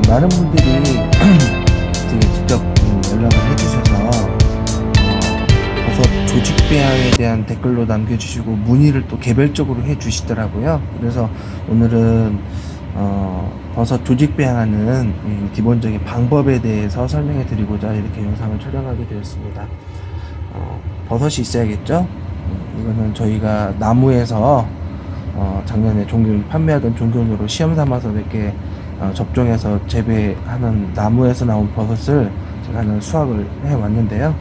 많은 분들이 되게 직접 연락을 해주셔서 버섯 조직 배양에 대한 댓글로 남겨주시고 문의를 또 개별적으로 해주시더라고요. 그래서 오늘은 버섯 조직 배양하는 기본적인 방법에 대해서 설명해 드리고자 이렇게 영상을 촬영하게 되었습니다. 버섯이 있어야겠죠? 이거는 저희가 나무에서 작년에 판매하던 종균으로 시험 삼아서 몇 개 접종해서 재배하는 나무에서 나온 버섯을 제가 하는 수확을 해 왔는데요.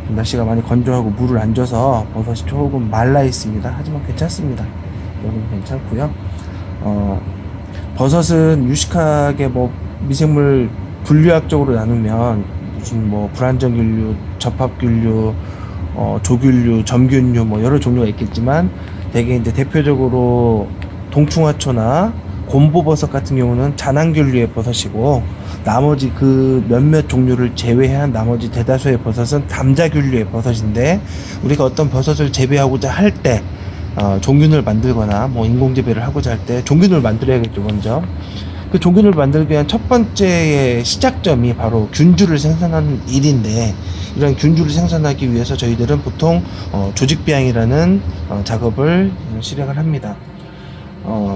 날씨가 많이 건조하고 물을 안 줘서 버섯이 조금 말라 있습니다. 하지만 괜찮습니다. 여기는 괜찮고요. 버섯은 유식하게 미생물 분류학적으로 나누면 무슨 불안정균류, 접합균류, 조균류, 점균류 여러 종류가 있겠지만 대개 이제 대표적으로 동충하초나 곰보버섯 같은 경우는 잔황균류의 버섯이고 나머지 그 몇몇 종류를 제외한 나머지 대다수의 버섯은 감자균류의 버섯인데 우리가 어떤 버섯을 재배하고자 할 때 종균을 만들거나 인공재배를 하고자 할 때 종균을 만들어야겠죠. 먼저 그 종균을 만들기 위한 첫 번째의 시작점이 바로 균주를 생산하는 일인데 이런 균주를 생산하기 위해서 저희들은 보통 조직배양이라는 작업을 실행을 합니다.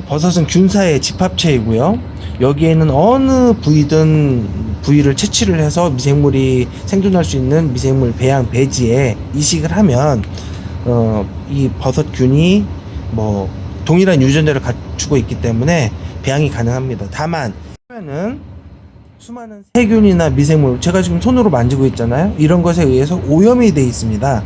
버섯은 균사의 집합체이고요. 여기에는 어느 부위를 채취를 해서 미생물이 생존할 수 있는 미생물 배양 배지에 이식을 하면 이 버섯균이 동일한 유전자를 갖추고 있기 때문에 배양이 가능합니다. 다만 수많은 세균이나 미생물, 제가 지금 손으로 만지고 있잖아요. 이런 것에 의해서 오염이 되어 있습니다.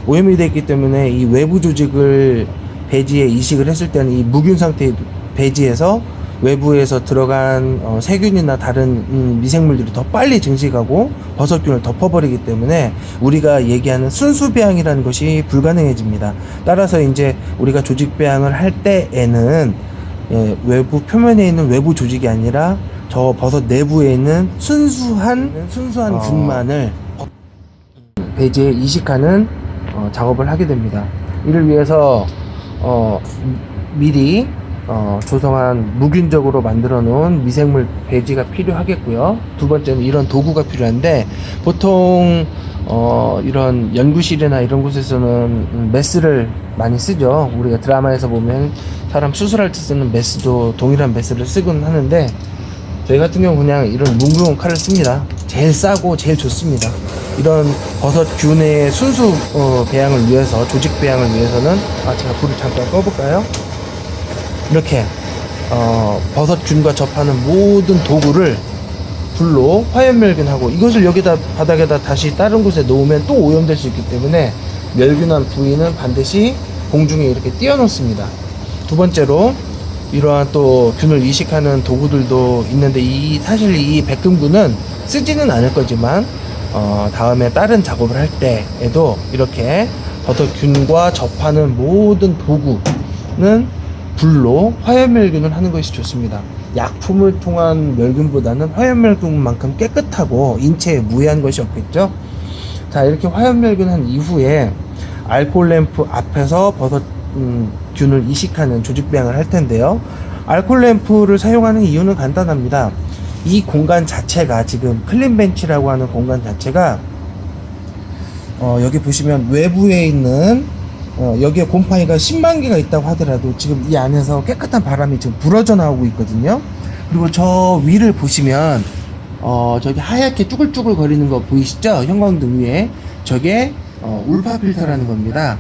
오염이 되어 있기 때문에 이 외부 조직을 배지에 이식을 했을 때는 이 무균 상태의 배지에서 외부에서 들어간 세균이나 다른 미생물들이 더 빨리 증식하고 버섯균을 덮어버리기 때문에 우리가 얘기하는 순수 배양이라는 것이 불가능해집니다. 따라서 이제 우리가 조직 배양을 할 때에는 외부 표면에 있는 외부 조직이 아니라 저 버섯 내부에 있는 순수한 균만을 배지에 이식하는 작업을 하게 됩니다. 이를 위해서 미리 조성한 무균적으로 만들어 놓은 미생물 배지가 필요하겠고요. 두 번째는 이런 도구가 필요한데 보통 이런 연구실이나 이런 곳에서는 메스를 많이 쓰죠. 우리가 드라마에서 보면 사람 수술할 때 쓰는 메스도 동일한 메스를 쓰곤 하는데 저희 같은 경우 그냥 이런 뭉그런 칼을 씁니다. 제일 싸고 제일 좋습니다. 이런 버섯균의 순수 배양을 위해서, 조직 배양을 위해서는 제가 불을 잠깐 꺼볼까요? 이렇게 버섯균과 접하는 모든 도구를 불로 화염멸균하고 이것을 여기다 바닥에다 다시 다른 곳에 놓으면 또 오염될 수 있기 때문에 멸균한 부위는 반드시 공중에 이렇게 띄워놓습니다. 두 번째로 이러한 또 균을 이식하는 도구들도 있는데 사실 이 백금균은 쓰지는 않을 거지만 다음에 다른 작업을 할 때에도 이렇게 버섯균과 접하는 모든 도구는 불로 화염멸균을 하는 것이 좋습니다. 약품을 통한 멸균보다는 화염멸균만큼 깨끗하고 인체에 무해한 것이 없겠죠. 자, 이렇게 화염멸균한 이후에 알코올 램프 앞에서 버섯균을 이식하는 조직배양을 할 텐데요. 알코올 램프를 사용하는 이유는 간단합니다. 이 공간 자체가 지금 클린벤치라고 하는 공간 자체가 여기 보시면 외부에 있는 여기에 곰팡이가 10만 개가 있다고 하더라도 지금 이 안에서 깨끗한 바람이 지금 불어져 나오고 있거든요. 그리고 저 위를 보시면 저기 하얗게 쭈글쭈글 거리는 거 보이시죠? 형광등 위에 저게 울파 필터라는 겁니다.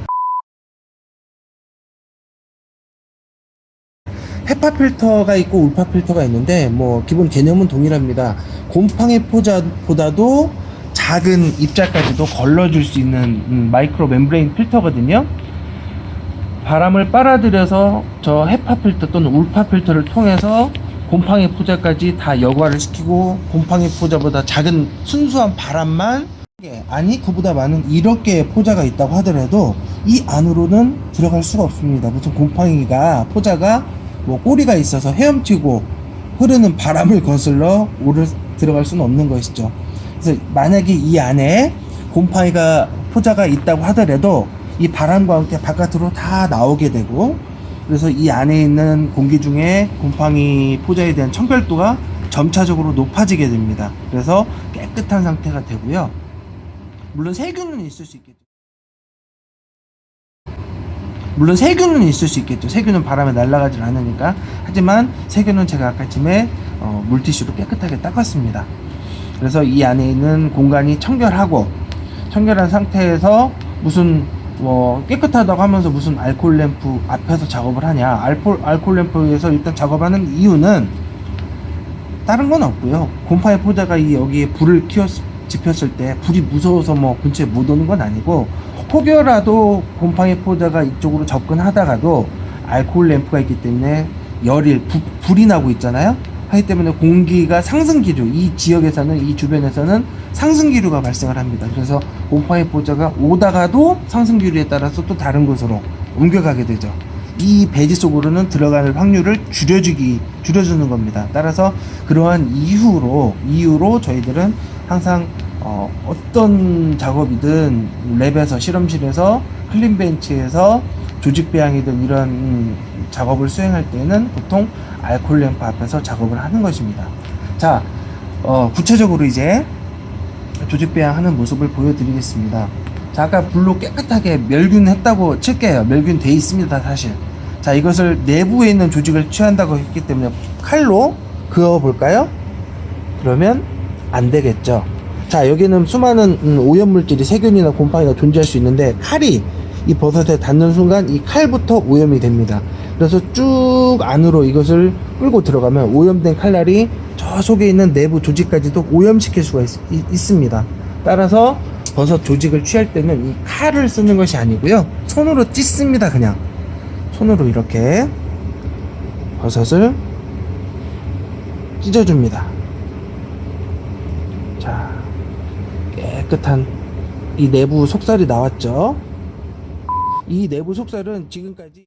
헤파 필터가 있고 울파 필터가 있는데 기본 개념은 동일합니다. 곰팡이 포자보다도 작은 입자까지도 걸러줄 수 있는 마이크로 멤브레인 필터거든요. 바람을 빨아들여서 저 헤파 필터 또는 울파 필터를 통해서 곰팡이 포자까지 다 여과를 시키고 곰팡이 포자보다 작은 순수한 바람만 그보다 많은 이렇게 포자가 있다고 하더라도 이 안으로는 들어갈 수가 없습니다. 무슨 포자가 꼬리가 있어서 헤엄치고 흐르는 바람을 거슬러 들어갈 수는 없는 것이죠. 그래서 만약에 이 안에 포자가 있다고 하더라도 이 바람과 함께 바깥으로 다 나오게 되고 그래서 이 안에 있는 공기 중에 곰팡이 포자에 대한 청결도가 점차적으로 높아지게 됩니다. 그래서 깨끗한 상태가 되고요. 물론 세균은 있을 수 있겠죠. 세균은 바람에 날아가질 않으니까. 하지만 세균은 제가 아까쯤에 물티슈로 깨끗하게 닦았습니다. 그래서 이 안에 있는 공간이 청결한 상태에서 무슨 깨끗하다고 하면서 무슨 알코올 램프 앞에서 작업을 하냐. 알코올 램프에서 일단 작업하는 이유는 다른 건 없고요. 곰팡이 포자가 여기에 불을 지폈을 때 불이 무서워서 근처에 못 오는 건 아니고, 혹여라도 곰팡이 포자가 이쪽으로 접근하다가도 알코올 램프가 있기 때문에 불이 나고 있잖아요. 하기 때문에 공기가 상승기류, 이 지역에서는, 이 주변에서는 상승기류가 발생을 합니다. 그래서 곰팡이 포자가 오다가도 상승기류에 따라서 또 다른 곳으로 옮겨가게 되죠. 이 배지 속으로는 들어갈 확률을 줄여주는 겁니다. 따라서 그러한 이유로 저희들은 항상 어떤 작업이든 랩에서, 실험실에서, 클린벤치에서, 조직 배양이든 이런 작업을 수행할 때는 보통 알코올 램프 앞에서 작업을 하는 것입니다. 자, 구체적으로 이제 조직 배양하는 모습을 보여드리겠습니다. 자, 아까 불로 깨끗하게 멸균했다고 칠게요. 멸균 돼 있습니다, 사실. 자, 이것을 내부에 있는 조직을 취한다고 했기 때문에 칼로 그어 볼까요? 그러면 안 되겠죠. 자, 여기는 수많은 오염물질이, 세균이나 곰팡이가 존재할 수 있는데, 칼이 이 버섯에 닿는 순간 이 칼부터 오염이 됩니다. 그래서 쭉 안으로 이것을 끌고 들어가면 오염된 칼날이 저 속에 있는 내부 조직까지도 오염시킬 수가 있습니다. 따라서 버섯 조직을 취할 때는 이 칼을 쓰는 것이 아니고요, 손으로 찢습니다. 그냥 손으로 이렇게 버섯을 찢어줍니다. 자, 깨끗한 이 내부 속살이 나왔죠. 이 내부 속살은 지금까지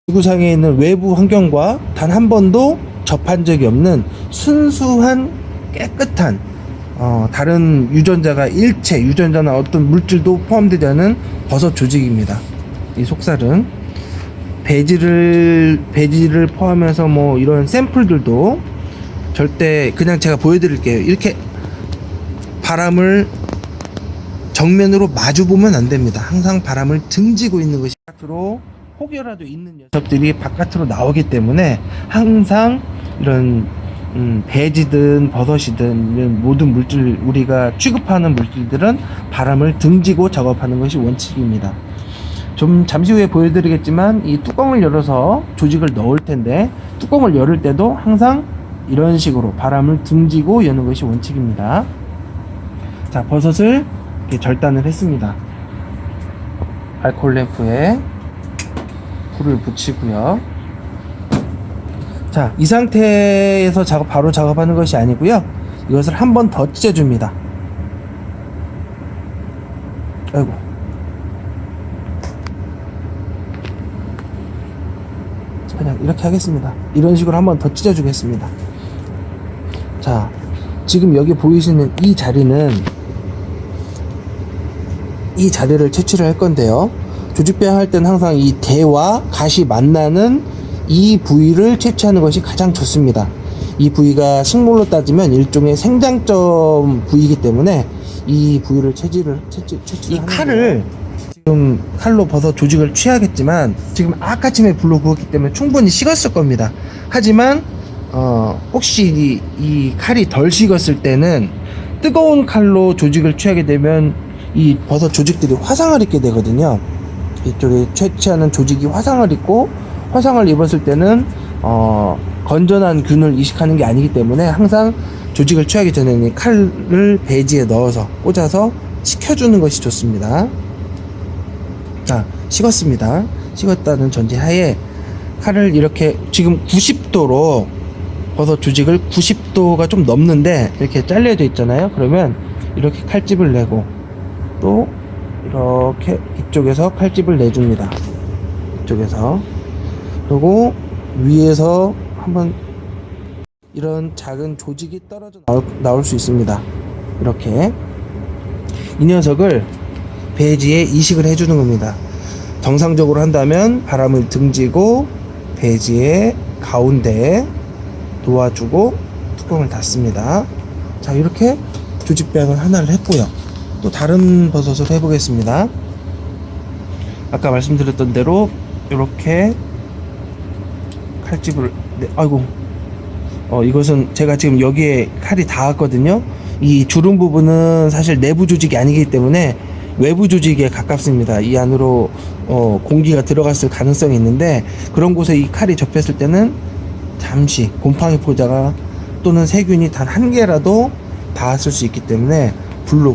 지구상에 있는 외부 환경과 단 한 번도 접한 적이 없는 순수한 깨끗한 다른 유전자나 어떤 물질도 포함되지 않은 버섯 조직입니다. 이 속살은 배지를 포함해서 이런 샘플들도 절대, 그냥 제가 보여드릴게요. 이렇게 바람을 정면으로 마주 보면 안 됩니다. 항상 바람을 등지고 있는 것이, 바깥으로 혹여라도 있는 녀석들이 바깥으로 나오기 때문에 항상 이런 배지든 버섯이든 이런 모든 물질, 우리가 취급하는 물질들은 바람을 등지고 작업하는 것이 원칙입니다. 좀 잠시 후에 보여드리겠지만 이 뚜껑을 열어서 조직을 넣을 텐데, 뚜껑을 열을 때도 항상 이런 식으로 바람을 등지고 여는 것이 원칙입니다. 자, 버섯을 이렇게 절단을 했습니다. 알코올 램프에 불을 붙이고요. 자, 이 상태에서 바로 작업하는 것이 아니고요, 이것을 한 번 더 찢어줍니다. 아이고, 그냥 이렇게 하겠습니다. 이런 식으로 한 번 더 찢어주겠습니다. 자, 지금 여기 보이시는 이 자리를 채취를 할 건데요, 조직 배양할 때는 항상 이 대와 갓이 만나는 이 부위를 채취하는 것이 가장 좋습니다. 이 부위가 식물로 따지면 일종의 생장점 부위이기 때문에 이 부위를 채취를 이 칼을 지금 칼로 버섯 조직을 취하겠지만, 지금 아까쯤에 불로 구웠기 때문에 충분히 식었을 겁니다. 하지만 혹시 이 칼이 덜 식었을 때는 뜨거운 칼로 조직을 취하게 되면 이 버섯 조직들이 화상을 입게 되거든요. 이쪽에 채취하는 조직이 화상을 입고, 화상을 입었을 때는 건전한 균을 이식하는 게 아니기 때문에 항상 조직을 취하기 전에는 칼을 배지에 넣어서 꽂아서 식혀주는 것이 좋습니다. 자, 식었습니다. 식었다는 전제하에 칼을 이렇게 지금 90도로 버섯 조직을 90도가 좀 넘는데 이렇게 잘려져 있잖아요. 그러면 이렇게 칼집을 내고, 또 이렇게 이쪽에서 칼집을 내줍니다. 이쪽에서. 그리고 위에서 한번 이런 작은 조직이 떨어져 나올 수 있습니다. 이렇게 이 녀석을 배지에 이식을 해주는 겁니다. 정상적으로 한다면 바람을 등지고 배지의 가운데 놓아주고 뚜껑을 닫습니다. 자, 이렇게 조직배양을 하나를 했고요. 또 다른 버섯을 해보겠습니다. 아까 말씀드렸던 대로 이렇게 칼집을 아이고 이것은 제가 지금 여기에 칼이 닿았거든요. 이 주름 부분은 사실 내부 조직이 아니기 때문에 외부 조직에 가깝습니다. 이 안으로 공기가 들어갔을 가능성이 있는데, 그런 곳에 이 칼이 접혔을 때는 잠시 곰팡이 포자가 또는 세균이 단 한 개라도 닿았을 수 있기 때문에 불로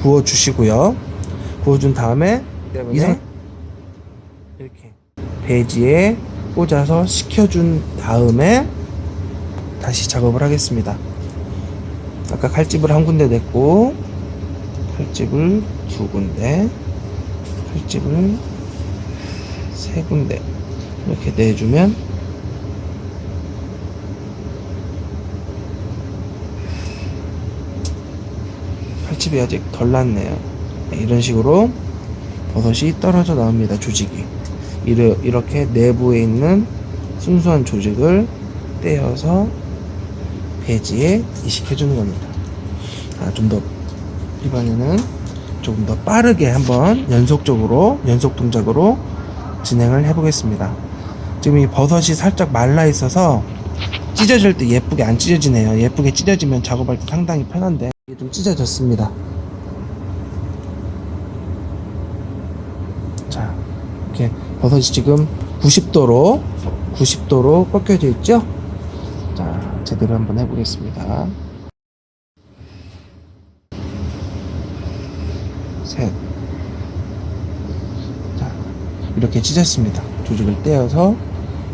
구워주시고요. 구워준 다음에 이렇게 배지에 꽂아서 식혀준 다음에 다시 작업을 하겠습니다. 아까 칼집을 한 군데 냈고, 칼집을 두 군데, 칼집을 세 군데 이렇게 내주면 칼집이 아직 덜 났네요. 이런 식으로 버섯이 떨어져 나옵니다. 조직이 이렇게 내부에 있는 순수한 조직을 떼어서 배지에 이식해 주는 겁니다. 좀 더 이번에는 조금 더 빠르게 한번 연속 동작으로 진행을 해 보겠습니다. 지금 이 버섯이 살짝 말라 있어서 찢어질 때 예쁘게 안 찢어지네요. 예쁘게 찢어지면 작업할 때 상당히 편한데 이게 좀 찢어졌습니다. 자, 이렇게 버섯이 지금 90도로 꺾여져 있죠? 자, 제대로 한번 해보겠습니다. 셋. 자, 이렇게 찢었습니다. 조직을 떼어서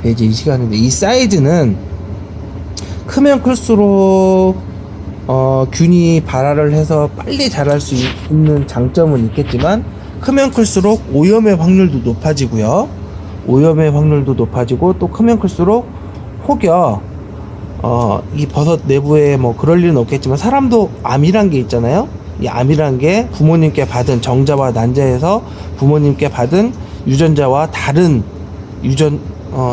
배지 이식하는데, 이 사이즈는 크면 클수록 균이 발화를 해서 빨리 자랄 수 있는 장점은 있겠지만, 크면 클수록 오염의 확률도 높아지고요. 오염의 확률도 높아지고, 또 크면 클수록 혹여 이 버섯 내부에 뭐 그럴 일은 없겠지만, 사람도 암이란 게 있잖아요. 이 암이란 게 부모님께 받은 정자와 난자에서 부모님께 받은 유전자와 다른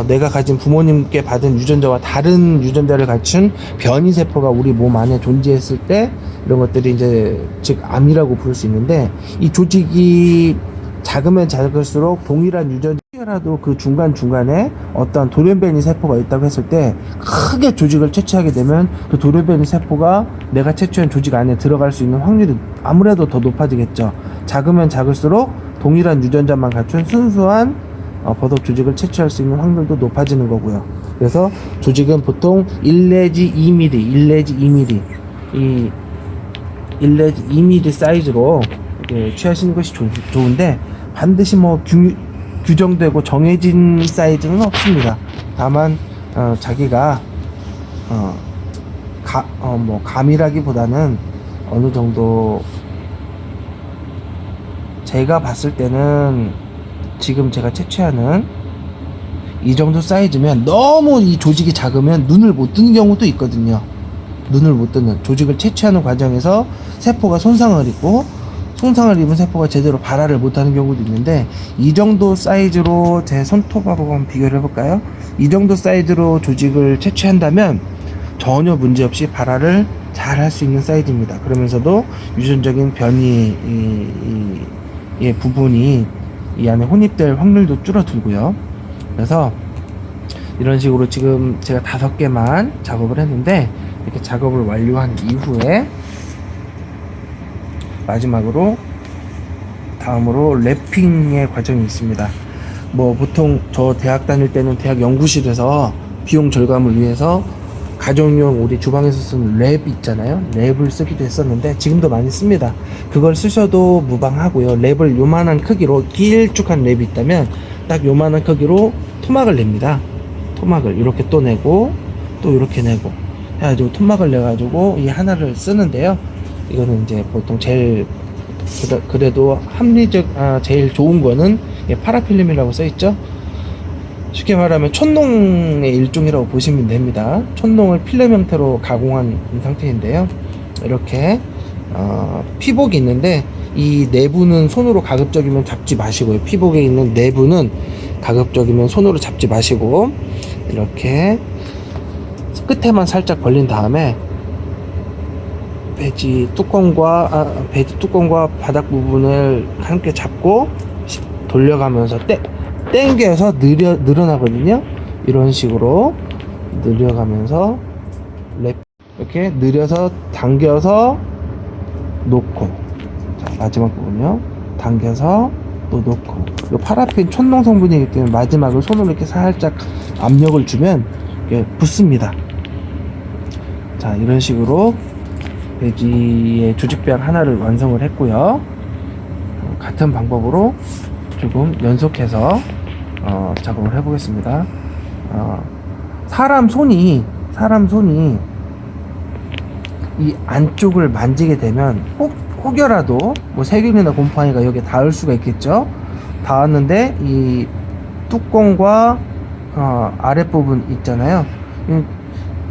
내가 가진 부모님께 받은 유전자와 다른 유전자를 갖춘 변이 세포가 우리 몸 안에 존재했을 때 이런 것들이 이제 즉 암이라고 부를 수 있는데, 이 조직이 작으면 작을수록 동일한 유전자라도 그 중간중간에 어떤 돌연변이 세포가 있다고 했을 때 크게 조직을 채취하게 되면 그 돌연변이 세포가 내가 채취한 조직 안에 들어갈 수 있는 확률이 아무래도 더 높아지겠죠. 작으면 작을수록 동일한 유전자만 갖춘 순수한 버섯 조직을 채취할 수 있는 확률도 높아지는 거고요. 그래서 조직은 보통 1 내지 2mm, 1 내지 2mm, 1 내지 2mm 사이즈로 취하시는 것이 좋은데, 반드시 뭐 규정되고 정해진 사이즈는 없습니다. 다만 자기가 감이라기보다는 어느 정도 제가 봤을 때는 지금 제가 채취하는 이 정도 사이즈면, 너무 이 조직이 작으면 눈을 못 뜨는 경우도 있거든요. 눈을 못 뜨는, 조직을 채취하는 과정에서 세포가 손상을 입은 세포가 제대로 발화를 못하는 경우도 있는데, 이 정도 사이즈로 제 손톱하고 한번 비교를 해볼까요? 이 정도 사이즈로 조직을 채취한다면 전혀 문제없이 발화를 잘 할 수 있는 사이즈입니다. 그러면서도 유전적인 변이 이 부분이 이 안에 혼입될 확률도 줄어들고요. 그래서 이런 식으로 지금 제가 5개만 작업을 했는데, 이렇게 작업을 완료한 이후에 마지막으로 다음으로 랩핑의 과정이 있습니다. 뭐 보통 저 대학 다닐 때는 대학 연구실에서 비용 절감을 위해서 가정용 우리 주방에서 쓰는 랩 있잖아요. 랩을 쓰기도 했었는데 지금도 많이 씁니다. 그걸 쓰셔도 무방하고요. 랩을 요만한 크기로, 길쭉한 랩이 있다면 딱 요만한 크기로 토막을 냅니다. 토막을 이렇게 또 내고 또 이렇게 내고 해가지고 토막을 내가지고 이 하나를 쓰는데요. 이거는 이제 보통 제일 그래도 합리적 제일 좋은 거는 파라필름이라고 써있죠. 쉽게 말하면 촌농의 일종이라고 보시면 됩니다. 촌농을 필름 형태로 가공한 상태인데요. 이렇게 피복이 있는데, 이 내부는 손으로 가급적이면 잡지 마시고요. 피복에 있는 내부는 가급적이면 손으로 잡지 마시고 이렇게 끝에만 살짝 벌린 다음에 배지 뚜껑과 바닥 부분을 함께 잡고 돌려가면서 땡겨서 늘어나거든요. 이런 식으로 늘려가면서 이렇게 늘려서 당겨서 놓고, 자, 마지막 부분요, 당겨서 또 놓고. 이 파라핀 촌농 성분이기 때문에 마지막을 손으로 이렇게 살짝 압력을 주면 이게 붙습니다. 자, 이런 식으로 배지의 조직배양 하나를 완성을 했고요. 같은 방법으로 조금 연속해서 작업을 해 보겠습니다. 사람 손이 이 안쪽을 만지게 되면 혹여라도 뭐 세균이나 곰팡이가 여기에 닿을 수가 있겠죠. 닿았는데 이 뚜껑과 아랫부분 있잖아요.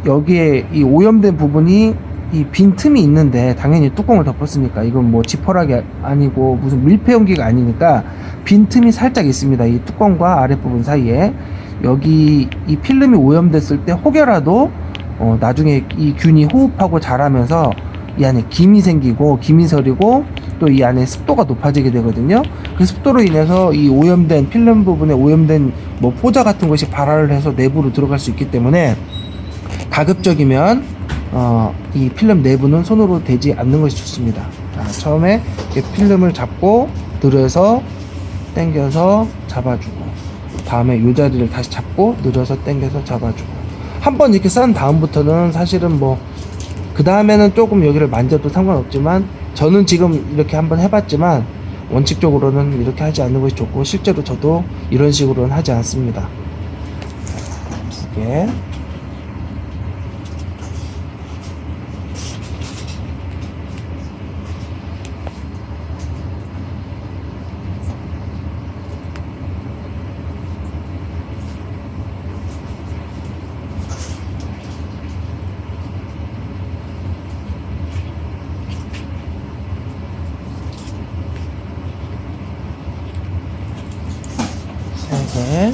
여기에 이 오염된 부분이 이 빈 틈이 있는데, 당연히 뚜껑을 덮었으니까 이건 뭐 지퍼락이 아니고 무슨 밀폐 용기가 아니니까 빈 틈이 살짝 있습니다. 이 뚜껑과 아랫부분 사이에. 여기 이 필름이 오염됐을 때 혹여라도 나중에 이 균이 호흡하고 자라면서 이 안에 김이 생기고 김이 서리고 또 이 안에 습도가 높아지게 되거든요. 그 습도로 인해서 이 오염된 필름 부분에 오염된 뭐 포자 같은 것이 발화를 해서 내부로 들어갈 수 있기 때문에 가급적이면 이 필름 내부는 손으로 대지 않는 것이 좋습니다. 자, 처음에 필름을 잡고 들여서 당겨서 잡아주고, 다음에 이 자리를 다시 잡고 늘어서 당겨서 잡아주고, 한번 이렇게 싼 다음부터는 사실은 뭐 그 다음에는 조금 여기를 만져도 상관없지만, 저는 지금 이렇게 한번 해봤지만 원칙적으로는 이렇게 하지 않는 것이 좋고, 실제로 저도 이런 식으로는 하지 않습니다. 두 개, 세 개,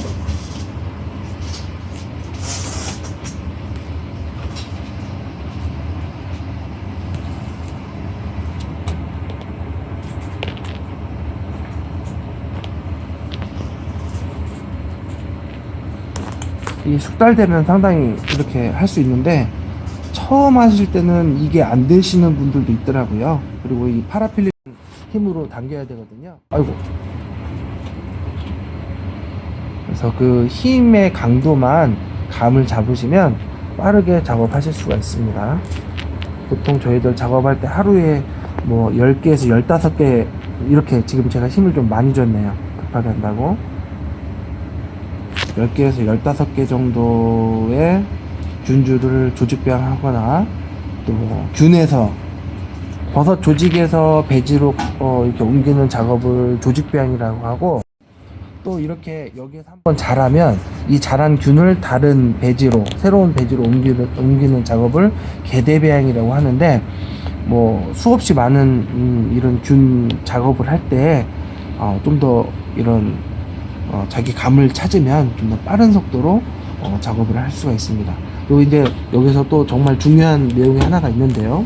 이 숙달되면 상당히 이렇게 할 수 있는데, 처음 하실 때는 이게 안 되시는 분들도 있더라고요. 그리고 이 파라필름 힘으로 당겨야 되거든요. 아이고. 그래서 그 힘의 강도만 감을 잡으시면 빠르게 작업하실 수가 있습니다. 보통 저희들 작업할 때 하루에 뭐 10개에서 15개, 이렇게, 지금 제가 힘을 좀 많이 줬네요. 급하게 한다고. 10개에서 15개 정도의 균주를 조직배양하거나, 또 균에서 버섯 조직에서 배지로 이렇게 옮기는 작업을 조직배양이라고 하고, 또 이렇게 여기에서 한번 자라면 이 자란 균을 다른 배지로, 새로운 배지로 옮기는 작업을 개대배양이라고 하는데, 뭐 수없이 많은 이런 균 작업을 할 때 좀 더 이런 자기 감을 찾으면 좀 더 빠른 속도로 작업을 할 수가 있습니다. 그리고 이제 여기서 또 정말 중요한 내용이 하나가 있는데요.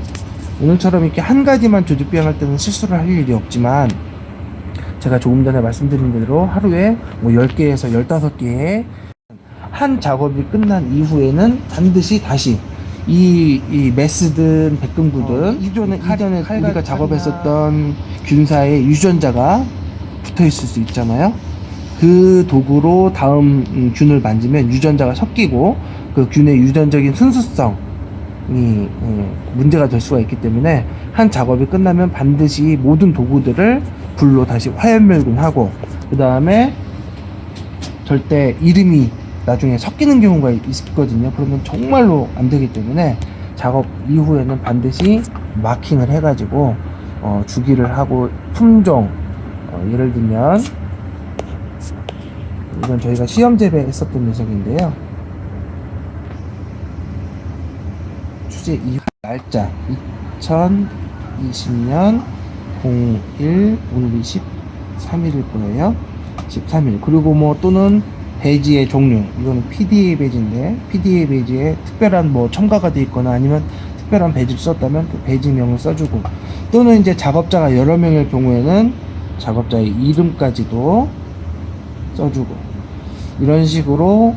오늘처럼 이렇게 한 가지만 조직배양할 때는 실수를 할 일이 없지만, 제가 조금 전에 말씀드린 대로 하루에 뭐 10개에서 15개의 한 작업이 끝난 이후에는 반드시 다시 이 메스든 백금구든 이전에 우리가 작업했었던 균사의 유전자가 붙어 있을 수 있잖아요. 그 도구로 다음 균을 만지면 유전자가 섞이고 그 균의 유전적인 순수성이 문제가 될 수가 있기 때문에, 한 작업이 끝나면 반드시 모든 도구들을 불로 다시 화염멸균하고, 그 다음에 절대 이름이 나중에 섞이는 경우가 있거든요. 그러면 정말로 안 되기 때문에 작업 이후에는 반드시 마킹을 해가지고 주기를 하고, 품종, 예를 들면 이건 저희가 시험 재배했었던 녀석인데요. 추제 이후 날짜 2020년 01, 오늘이 13일일 거예요. 13일. 그리고 뭐 또는 배지의 종류, 이거는 PDA 배지인데 PDA 배지에 특별한 뭐 첨가가 되어 있거나 아니면 특별한 배지를 썼다면 그 배지명을 써주고, 또는 이제 작업자가 여러 명일 경우에는 작업자의 이름까지도 써주고, 이런 식으로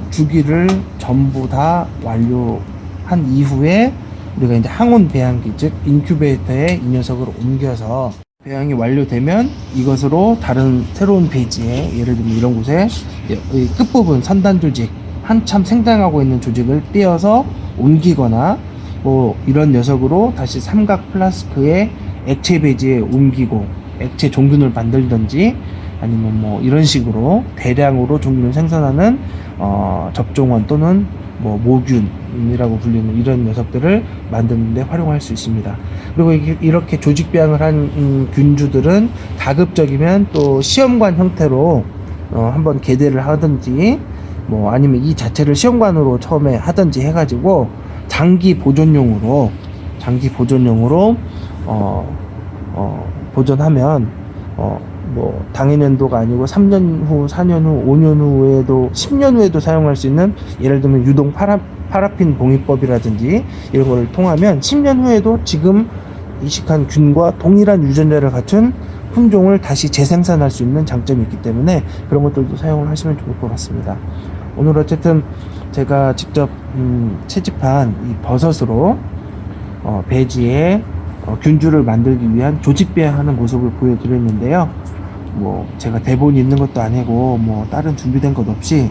주기를 전부 다 완료한 이후에 우리가 이제 항온 배양기, 즉 인큐베이터에 이 녀석을 옮겨서 배양이 완료되면 이것으로 다른 새로운 배지에, 예를 들면 이런 곳에 이 끝부분 선단 조직, 한참 생장하고 있는 조직을 떼어서 옮기거나, 뭐 이런 녀석으로 다시 삼각 플라스크에 액체 배지에 옮기고 액체 종균을 만들든지, 아니면 뭐 이런 식으로 대량으로 종균을 생산하는 접종원 또는 뭐 모균이라고 불리는 이런 녀석들을 만드는 데 활용할 수 있습니다. 그리고 이렇게 조직 배양을 한 균주들은 가급적이면 또 시험관 형태로 한번 개대를 하든지, 뭐 아니면 이 자체를 시험관으로 처음에 하든지 해가지고 장기 보존용으로 보존하면 뭐 당해년도가 아니고 3년 후, 4년 후, 5년 후에도 10년 후에도 사용할 수 있는, 예를 들면 유동 파라핀 봉입법이라든지 이런 거를 통하면 10년 후에도 지금 이식한 균과 동일한 유전자를 갖춘 품종을 다시 재생산할 수 있는 장점이 있기 때문에 그런 것들도 사용을 하시면 좋을 것 같습니다. 오늘 어쨌든 제가 직접 채집한 이 버섯으로 배지에 균주를 만들기 위한 조직 배양하는 모습을 보여드렸는데요. 뭐 제가 대본이 있는 것도 아니고 뭐 다른 준비된 것 없이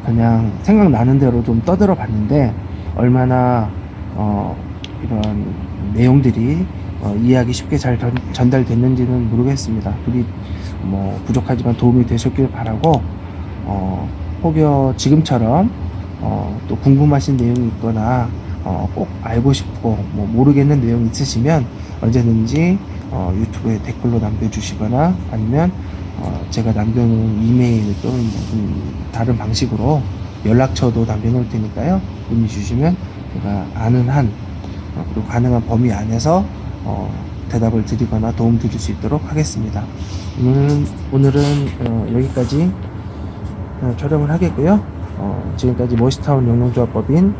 그냥 생각나는 대로 좀 떠들어 봤는데, 얼마나 이런 내용들이 이해하기 쉽게 잘 전달됐는지는 모르겠습니다. 부디 뭐 부족하지만 도움이 되셨길 바라고, 혹여 지금처럼 또 궁금하신 내용이 있거나 꼭 알고 싶고 뭐 모르겠는 내용이 있으시면 언제든지 유튜브에 댓글로 남겨주시거나, 아니면 제가 남겨놓은 이메일 또는 다른 방식으로 연락처도 남겨놓을 테니까요. 문의 주시면 제가 아는 한 그리고 가능한 범위 안에서 대답을 드리거나 도움 드릴 수 있도록 하겠습니다. 오늘은 여기까지 촬영을 하겠고요. 지금까지 머시타운 영농조합법인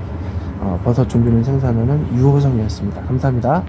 버섯 종균을 생산하는 유호성이었습니다. 감사합니다.